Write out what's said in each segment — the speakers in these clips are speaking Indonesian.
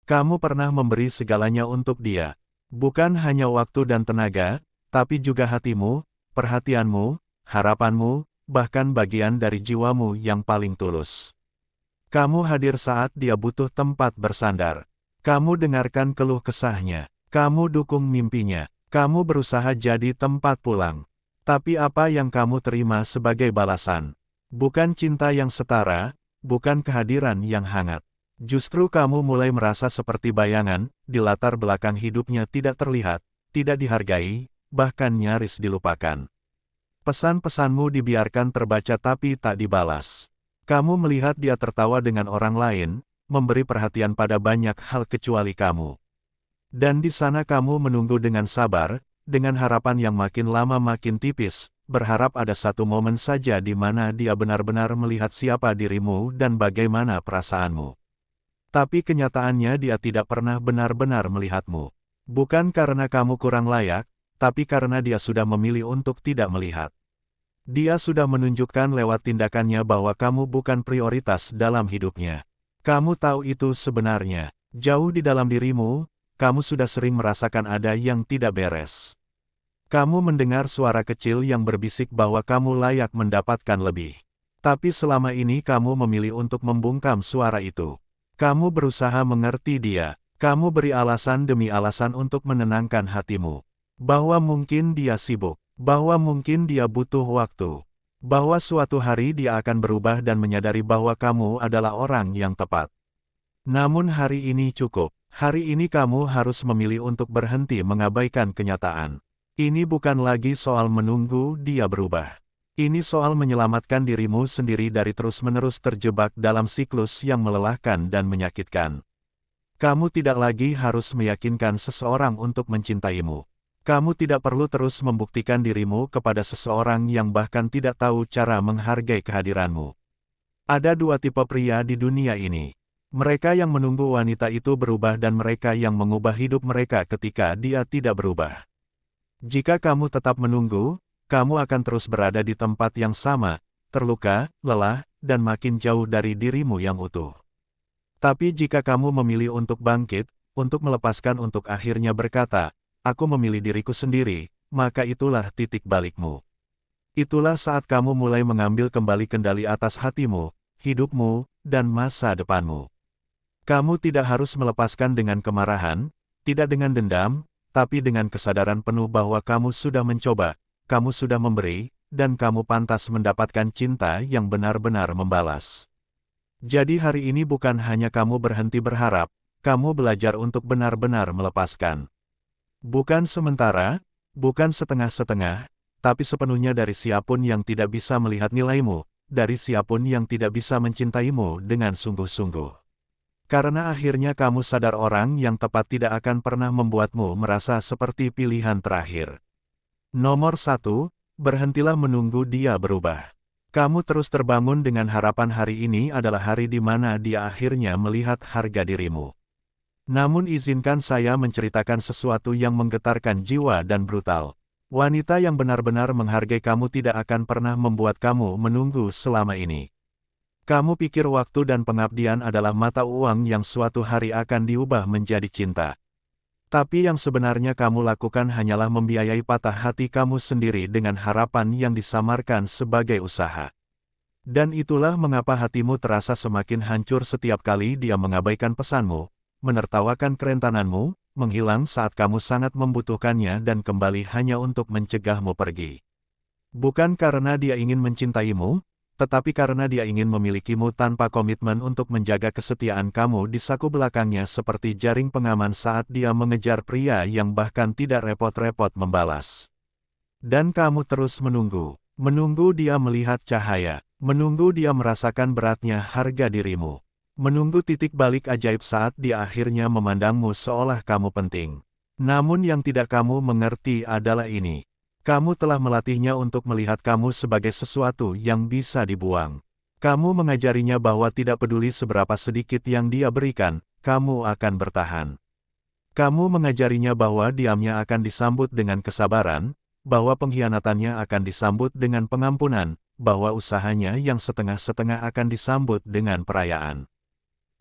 Kamu pernah memberi segalanya untuk dia. Bukan hanya waktu dan tenaga, tapi juga hatimu, perhatianmu, harapanmu, bahkan bagian dari jiwamu yang paling tulus. Kamu hadir saat dia butuh tempat bersandar. Kamu dengarkan keluh kesahnya. Kamu dukung mimpinya. Kamu berusaha jadi tempat pulang. Tapi apa yang kamu terima sebagai balasan? Bukan cinta yang setara, bukan kehadiran yang hangat. Justru kamu mulai merasa seperti bayangan, di latar belakang hidupnya tidak terlihat, tidak dihargai, bahkan nyaris dilupakan. Pesan-pesanmu dibiarkan terbaca tapi tak dibalas. Kamu melihat dia tertawa dengan orang lain, memberi perhatian pada banyak hal kecuali kamu. Dan di sana kamu menunggu dengan sabar, dengan harapan yang makin lama makin tipis, berharap ada satu momen saja di mana dia benar-benar melihat siapa dirimu dan bagaimana perasaanmu. Tapi kenyataannya dia tidak pernah benar-benar melihatmu. Bukan karena kamu kurang layak, tapi karena dia sudah memilih untuk tidak melihat. Dia sudah menunjukkan lewat tindakannya bahwa kamu bukan prioritas dalam hidupnya. Kamu tahu itu sebenarnya. Jauh di dalam dirimu, kamu sudah sering merasakan ada yang tidak beres. Kamu mendengar suara kecil yang berbisik bahwa kamu layak mendapatkan lebih. Tapi selama ini kamu memilih untuk membungkam suara itu. Kamu berusaha mengerti dia. Kamu beri alasan demi alasan untuk menenangkan hatimu. Bahwa mungkin dia sibuk. Bahwa mungkin dia butuh waktu. Bahwa suatu hari dia akan berubah dan menyadari bahwa kamu adalah orang yang tepat. Namun hari ini cukup. Hari ini kamu harus memilih untuk berhenti mengabaikan kenyataan. Ini bukan lagi soal menunggu dia berubah. Ini soal menyelamatkan dirimu sendiri dari terus-menerus terjebak dalam siklus yang melelahkan dan menyakitkan. Kamu tidak lagi harus meyakinkan seseorang untuk mencintaimu. Kamu tidak perlu terus membuktikan dirimu kepada seseorang yang bahkan tidak tahu cara menghargai kehadiranmu. Ada dua tipe pria di dunia ini. Mereka yang menunggu wanita itu berubah dan mereka yang mengubah hidup mereka ketika dia tidak berubah. Jika kamu tetap menunggu, kamu akan terus berada di tempat yang sama, terluka, lelah, dan makin jauh dari dirimu yang utuh. Tapi jika kamu memilih untuk bangkit, untuk melepaskan untuk akhirnya berkata, aku memilih diriku sendiri, maka itulah titik balikmu. Itulah saat kamu mulai mengambil kembali kendali atas hatimu, hidupmu, dan masa depanmu. Kamu tidak harus melepaskan dengan kemarahan, tidak dengan dendam, tapi dengan kesadaran penuh bahwa kamu sudah mencoba, kamu sudah memberi, dan kamu pantas mendapatkan cinta yang benar-benar membalas. Jadi hari ini bukan hanya kamu berhenti berharap, kamu belajar untuk benar-benar melepaskan. Bukan sementara, bukan setengah-setengah, tapi sepenuhnya dari siapapun yang tidak bisa melihat nilaimu, dari siapapun yang tidak bisa mencintaimu dengan sungguh-sungguh. Karena akhirnya kamu sadar orang yang tepat tidak akan pernah membuatmu merasa seperti pilihan terakhir. Nomor 1, berhentilah menunggu dia berubah. Kamu terus terbangun dengan harapan hari ini adalah hari di mana dia akhirnya melihat harga dirimu. Namun izinkan saya menceritakan sesuatu yang menggetarkan jiwa dan brutal. Wanita yang benar-benar menghargai kamu tidak akan pernah membuat kamu menunggu selama ini. Kamu pikir waktu dan pengabdian adalah mata uang yang suatu hari akan diubah menjadi cinta. Tapi yang sebenarnya kamu lakukan hanyalah membiayai patah hati kamu sendiri dengan harapan yang disamarkan sebagai usaha. Dan itulah mengapa hatimu terasa semakin hancur setiap kali dia mengabaikan pesanmu, menertawakan kerentananmu, menghilang saat kamu sangat membutuhkannya dan kembali hanya untuk mencegahmu pergi. Bukan karena dia ingin mencintaimu, tetapi karena dia ingin memilikimu tanpa komitmen untuk menjaga kesetiaan kamu di saku belakangnya seperti jaring pengaman saat dia mengejar pria yang bahkan tidak repot-repot membalas. Dan kamu terus menunggu dia melihat cahaya, menunggu dia merasakan beratnya harga dirimu, menunggu titik balik ajaib saat dia akhirnya memandangmu seolah kamu penting. Namun yang tidak kamu mengerti adalah ini. Kamu telah melatihnya untuk melihat kamu sebagai sesuatu yang bisa dibuang. Kamu mengajarinya bahwa tidak peduli seberapa sedikit yang dia berikan, kamu akan bertahan. Kamu mengajarinya bahwa diamnya akan disambut dengan kesabaran, bahwa pengkhianatannya akan disambut dengan pengampunan, bahwa usahanya yang setengah-setengah akan disambut dengan perayaan.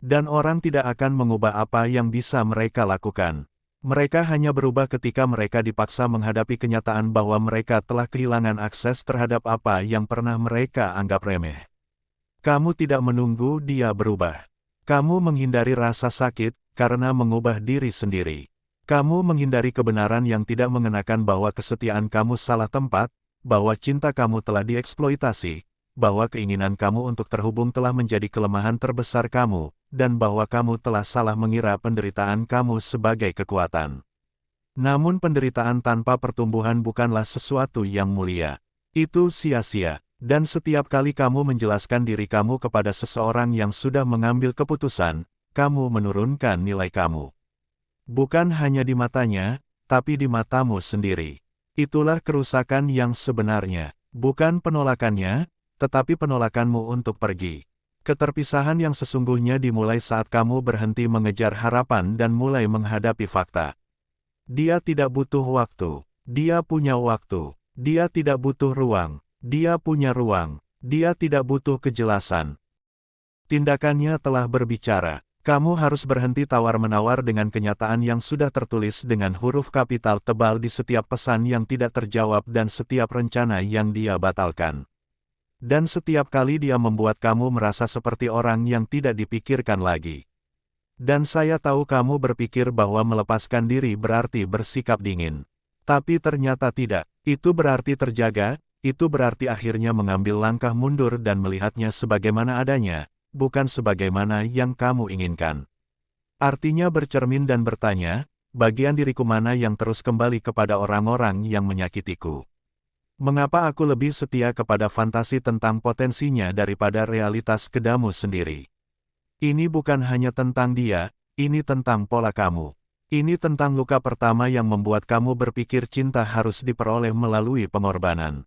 Dan orang tidak akan mengubah apa yang bisa mereka lakukan. Mereka hanya berubah ketika mereka dipaksa menghadapi kenyataan bahwa mereka telah kehilangan akses terhadap apa yang pernah mereka anggap remeh. Kamu tidak menunggu dia berubah. Kamu menghindari rasa sakit karena mengubah diri sendiri. Kamu menghindari kebenaran yang tidak mengenakan bahwa kesetiaan kamu salah tempat, bahwa cinta kamu telah dieksploitasi, bahwa keinginan kamu untuk terhubung telah menjadi kelemahan terbesar kamu, dan bahwa kamu telah salah mengira penderitaan kamu sebagai kekuatan. Namun penderitaan tanpa pertumbuhan bukanlah sesuatu yang mulia. Itu sia-sia, dan setiap kali kamu menjelaskan diri kamu kepada seseorang yang sudah mengambil keputusan, kamu menurunkan nilai kamu. Bukan hanya di matanya, tapi di matamu sendiri. Itulah kerusakan yang sebenarnya, bukan penolakannya, tetapi penolakanmu untuk pergi. Keterpisahan yang sesungguhnya dimulai saat kamu berhenti mengejar harapan dan mulai menghadapi fakta. Dia tidak butuh waktu, dia punya waktu. Dia tidak butuh ruang, dia punya ruang. Dia tidak butuh kejelasan. Tindakannya telah berbicara. Kamu harus berhenti tawar-menawar dengan kenyataan yang sudah tertulis dengan huruf kapital tebal di setiap pesan yang tidak terjawab dan setiap rencana yang dia batalkan. Dan setiap kali dia membuat kamu merasa seperti orang yang tidak dipikirkan lagi. Dan saya tahu kamu berpikir bahwa melepaskan diri berarti bersikap dingin. Tapi ternyata tidak. Itu berarti terjaga, itu berarti akhirnya mengambil langkah mundur dan melihatnya sebagaimana adanya, bukan sebagaimana yang kamu inginkan. Artinya bercermin dan bertanya, bagian diriku mana yang terus kembali kepada orang-orang yang menyakitiku. Mengapa aku lebih setia kepada fantasi tentang potensinya daripada realitas kedamu sendiri? Ini bukan hanya tentang dia, ini tentang pola kamu. Ini tentang luka pertama yang membuat kamu berpikir cinta harus diperoleh melalui pengorbanan.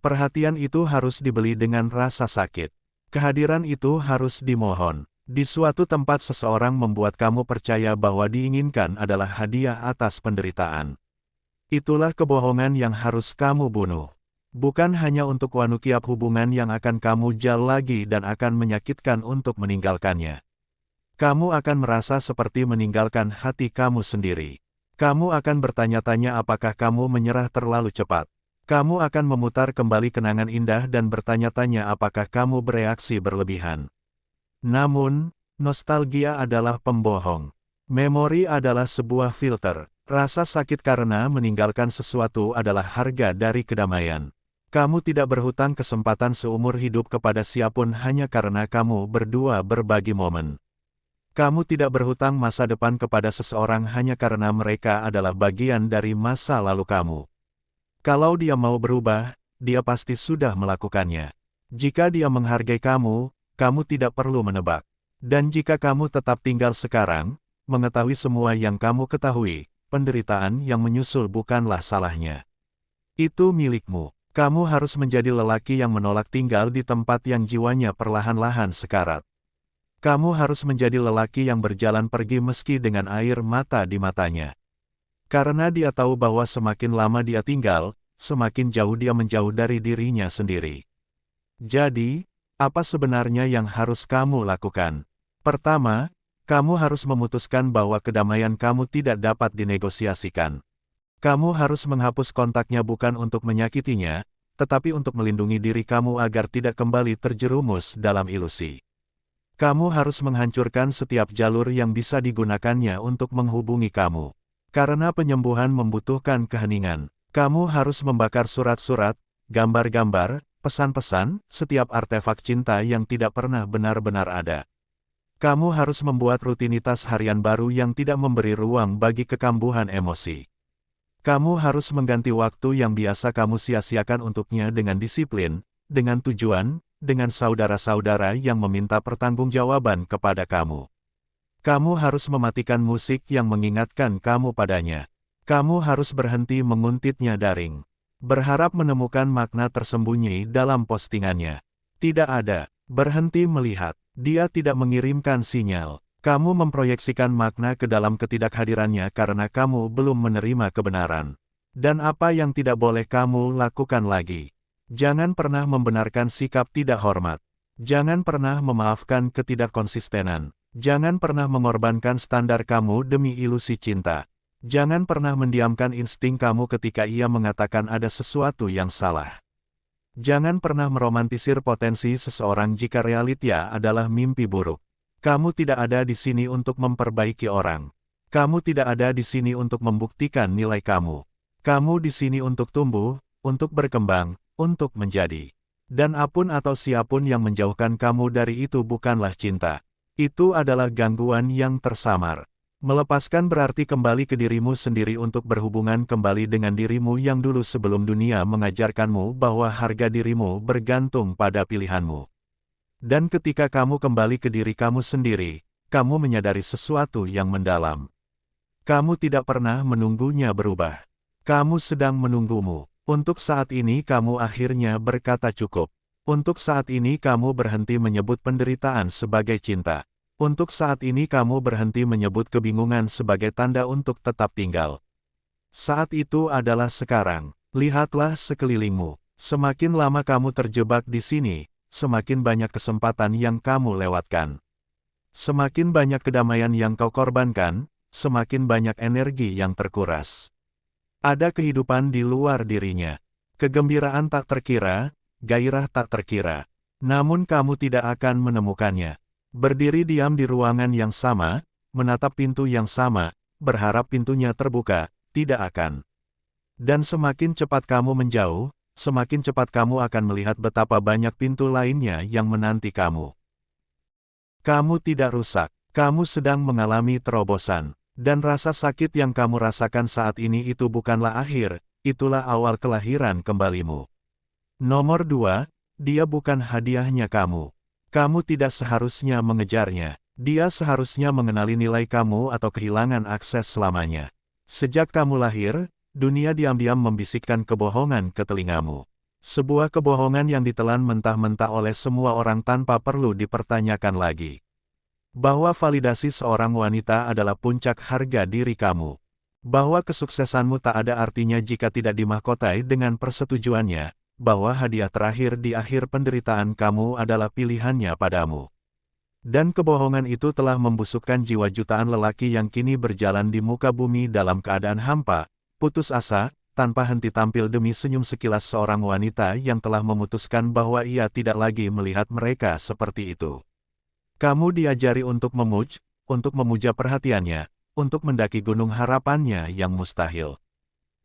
Perhatian itu harus dibeli dengan rasa sakit. Kehadiran itu harus dimohon. Di suatu tempat seseorang membuat kamu percaya bahwa diinginkan adalah hadiah atas penderitaan. Itulah kebohongan yang harus kamu bunuh. Bukan hanya untuk wanukiap hubungan yang akan kamu jal lagi dan akan menyakitkan untuk meninggalkannya. Kamu akan merasa seperti meninggalkan hati kamu sendiri. Kamu akan bertanya-tanya apakah kamu menyerah terlalu cepat. Kamu akan memutar kembali kenangan indah dan bertanya-tanya apakah kamu bereaksi berlebihan. Namun, nostalgia adalah pembohong. Memori adalah sebuah filter. Rasa sakit karena meninggalkan sesuatu adalah harga dari kedamaian. Kamu tidak berhutang kesempatan seumur hidup kepada siapapun hanya karena kamu berdua berbagi momen. Kamu tidak berhutang masa depan kepada seseorang hanya karena mereka adalah bagian dari masa lalu kamu. Kalau dia mau berubah, dia pasti sudah melakukannya. Jika dia menghargai kamu, kamu tidak perlu menebak. Dan jika kamu tetap tinggal sekarang, mengetahui semua yang kamu ketahui, penderitaan yang menyusul bukanlah salahnya. Itu milikmu. Kamu harus menjadi lelaki yang menolak tinggal di tempat yang jiwanya perlahan-lahan sekarat. Kamu harus menjadi lelaki yang berjalan pergi meski dengan air mata di matanya. Karena dia tahu bahwa semakin lama dia tinggal, semakin jauh dia menjauh dari dirinya sendiri. Jadi, apa sebenarnya yang harus kamu lakukan? Pertama, kamu harus memutuskan bahwa kedamaian kamu tidak dapat dinegosiasikan. Kamu harus menghapus kontaknya bukan untuk menyakitinya, tetapi untuk melindungi diri kamu agar tidak kembali terjerumus dalam ilusi. Kamu harus menghancurkan setiap jalur yang bisa digunakannya untuk menghubungi kamu. Karena penyembuhan membutuhkan keheningan, kamu harus membakar surat-surat, gambar-gambar, pesan-pesan, setiap artefak cinta yang tidak pernah benar-benar ada. Kamu harus membuat rutinitas harian baru yang tidak memberi ruang bagi kekambuhan emosi. Kamu harus mengganti waktu yang biasa kamu sia-siakan untuknya dengan disiplin, dengan tujuan, dengan saudara-saudara yang meminta pertanggungjawaban kepada kamu. Kamu harus mematikan musik yang mengingatkan kamu padanya. Kamu harus berhenti menguntitnya daring. Berharap menemukan makna tersembunyi dalam postingannya. Tidak ada. Berhenti melihat. Dia tidak mengirimkan sinyal. Kamu memproyeksikan makna ke dalam ketidakhadirannya karena kamu belum menerima kebenaran. Dan apa yang tidak boleh kamu lakukan lagi? Jangan pernah membenarkan sikap tidak hormat. Jangan pernah memaafkan ketidakkonsistenan. Jangan pernah mengorbankan standar kamu demi ilusi cinta. Jangan pernah mendiamkan insting kamu ketika ia mengatakan ada sesuatu yang salah. Jangan pernah meromantisir potensi seseorang jika realita adalah mimpi buruk. Kamu tidak ada di sini untuk memperbaiki orang. Kamu tidak ada di sini untuk membuktikan nilai kamu. Kamu di sini untuk tumbuh, untuk berkembang, untuk menjadi. Dan apapun atau siapapun yang menjauhkan kamu dari itu bukanlah cinta. Itu adalah gangguan yang tersamar. Melepaskan berarti kembali ke dirimu sendiri untuk berhubungan kembali dengan dirimu yang dulu sebelum dunia mengajarkanmu bahwa harga dirimu bergantung pada pilihanmu. Dan ketika kamu kembali ke diri kamu sendiri, kamu menyadari sesuatu yang mendalam. Kamu tidak pernah menunggunya berubah. Kamu sedang menunggumu. Untuk saat ini kamu akhirnya berkata cukup. Untuk saat ini kamu berhenti menyebut penderitaan sebagai cinta. Untuk saat ini kamu berhenti menyebut kebingungan sebagai tanda untuk tetap tinggal. Saat itu adalah sekarang. Lihatlah sekelilingmu. Semakin lama kamu terjebak di sini, semakin banyak kesempatan yang kamu lewatkan. Semakin banyak kedamaian yang kau korbankan, semakin banyak energi yang terkuras. Ada kehidupan di luar dirinya. Kegembiraan tak terkira, gairah tak terkira. Namun kamu tidak akan menemukannya. Berdiri diam di ruangan yang sama, menatap pintu yang sama, berharap pintunya terbuka, tidak akan. Dan semakin cepat kamu menjauh, semakin cepat kamu akan melihat betapa banyak pintu lainnya yang menanti kamu. Kamu tidak rusak, kamu sedang mengalami terobosan. Dan rasa sakit yang kamu rasakan saat ini itu bukanlah akhir, itulah awal kelahiran kembalimu. Nomor 2, dia bukan hadiahnya kamu. Kamu tidak seharusnya mengejarnya. Dia seharusnya mengenali nilai kamu atau kehilangan akses selamanya. Sejak kamu lahir, dunia diam-diam membisikkan kebohongan ke telingamu. Sebuah kebohongan yang ditelan mentah-mentah oleh semua orang tanpa perlu dipertanyakan lagi. Bahwa validasi seorang wanita adalah puncak harga diri kamu. Bahwa kesuksesanmu tak ada artinya jika tidak dimahkotai dengan persetujuannya. Bahwa hadiah terakhir di akhir penderitaan kamu adalah pilihannya padamu. Dan kebohongan itu telah membusukkan jiwa jutaan lelaki yang kini berjalan di muka bumi dalam keadaan hampa, putus asa, tanpa henti tampil demi senyum sekilas seorang wanita yang telah memutuskan bahwa ia tidak lagi melihat mereka seperti itu. Kamu diajari untuk memuja perhatiannya, untuk mendaki gunung harapannya yang mustahil.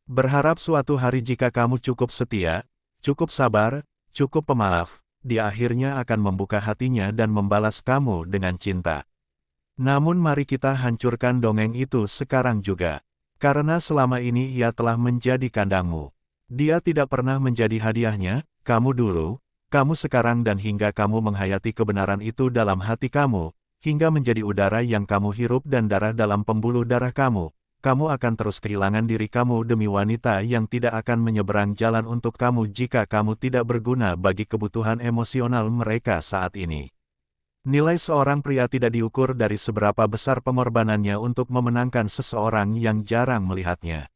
Berharap suatu hari jika kamu cukup setia, cukup sabar, cukup pemaaf, dia akhirnya akan membuka hatinya dan membalas kamu dengan cinta. Namun mari kita hancurkan dongeng itu sekarang juga. Karena selama ini ia telah menjadi kandangmu. Dia tidak pernah menjadi hadiahnya, kamu dulu, kamu sekarang dan hingga kamu menghayati kebenaran itu dalam hati kamu, hingga menjadi udara yang kamu hirup dan darah dalam pembuluh darah kamu, kamu akan terus kehilangan diri kamu demi wanita yang tidak akan menyeberang jalan untuk kamu jika kamu tidak berguna bagi kebutuhan emosional mereka saat ini. Nilai seorang pria tidak diukur dari seberapa besar pengorbanannya untuk memenangkan seseorang yang jarang melihatnya.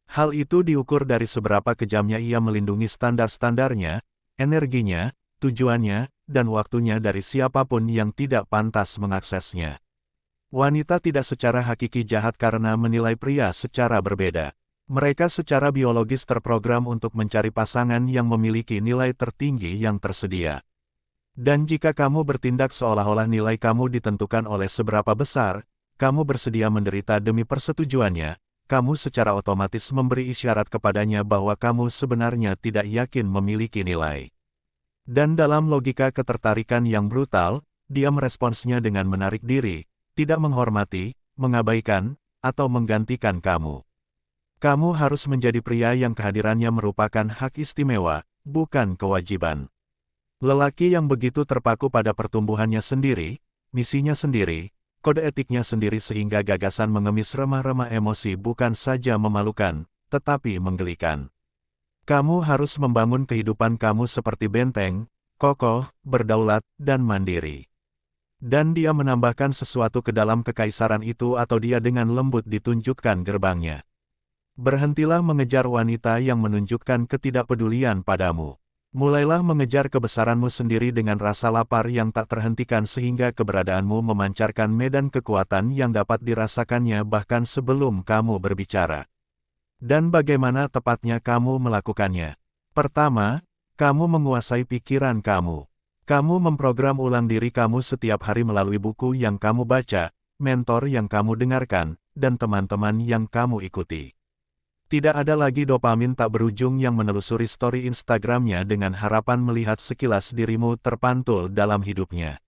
Hal itu diukur dari seberapa kejamnya ia melindungi standar-standarnya, energinya, tujuannya, dan waktunya dari siapapun yang tidak pantas mengaksesnya. Wanita tidak secara hakiki jahat karena menilai pria secara berbeda. Mereka secara biologis terprogram untuk mencari pasangan yang memiliki nilai tertinggi yang tersedia. Dan jika kamu bertindak seolah-olah nilai kamu ditentukan oleh seberapa besar, kamu bersedia menderita demi persetujuannya, kamu secara otomatis memberi isyarat kepadanya bahwa kamu sebenarnya tidak yakin memiliki nilai. Dan dalam logika ketertarikan yang brutal, dia meresponsnya dengan menarik diri, tidak menghormati, mengabaikan, atau menggantikan kamu. Kamu harus menjadi pria yang kehadirannya merupakan hak istimewa, bukan kewajiban. Lelaki yang begitu terpaku pada pertumbuhannya sendiri, misinya sendiri, kode etiknya sendiri sehingga gagasan mengemis remah-remah emosi bukan saja memalukan, tetapi menggelikan. Kamu harus membangun kehidupan kamu seperti benteng, kokoh, berdaulat, dan mandiri. Dan dia menambahkan sesuatu ke dalam kekaisaran itu atau dia dengan lembut ditunjukkan gerbangnya. Berhentilah mengejar wanita yang menunjukkan ketidakpedulian padamu. Mulailah mengejar kebesaranmu sendiri dengan rasa lapar yang tak terhentikan sehingga keberadaanmu memancarkan medan kekuatan yang dapat dirasakannya bahkan sebelum kamu berbicara. Dan bagaimana tepatnya kamu melakukannya? Pertama, kamu menguasai pikiran kamu. Kamu memprogram ulang diri kamu setiap hari melalui buku yang kamu baca, mentor yang kamu dengarkan, dan teman-teman yang kamu ikuti. Tidak ada lagi dopamin tak berujung yang menelusuri story Instagramnya dengan harapan melihat sekilas dirimu terpantul dalam hidupnya.